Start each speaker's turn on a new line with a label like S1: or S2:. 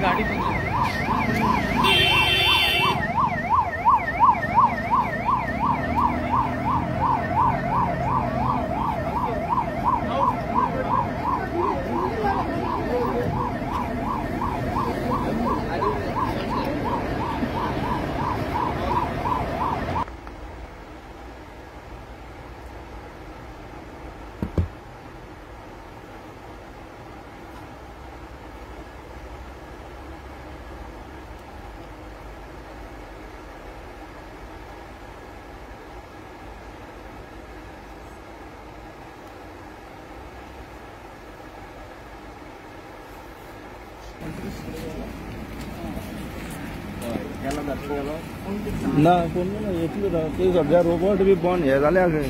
S1: गाड़ी
S2: ना फोन में ये सब रोबोट भी बन है गाले आगे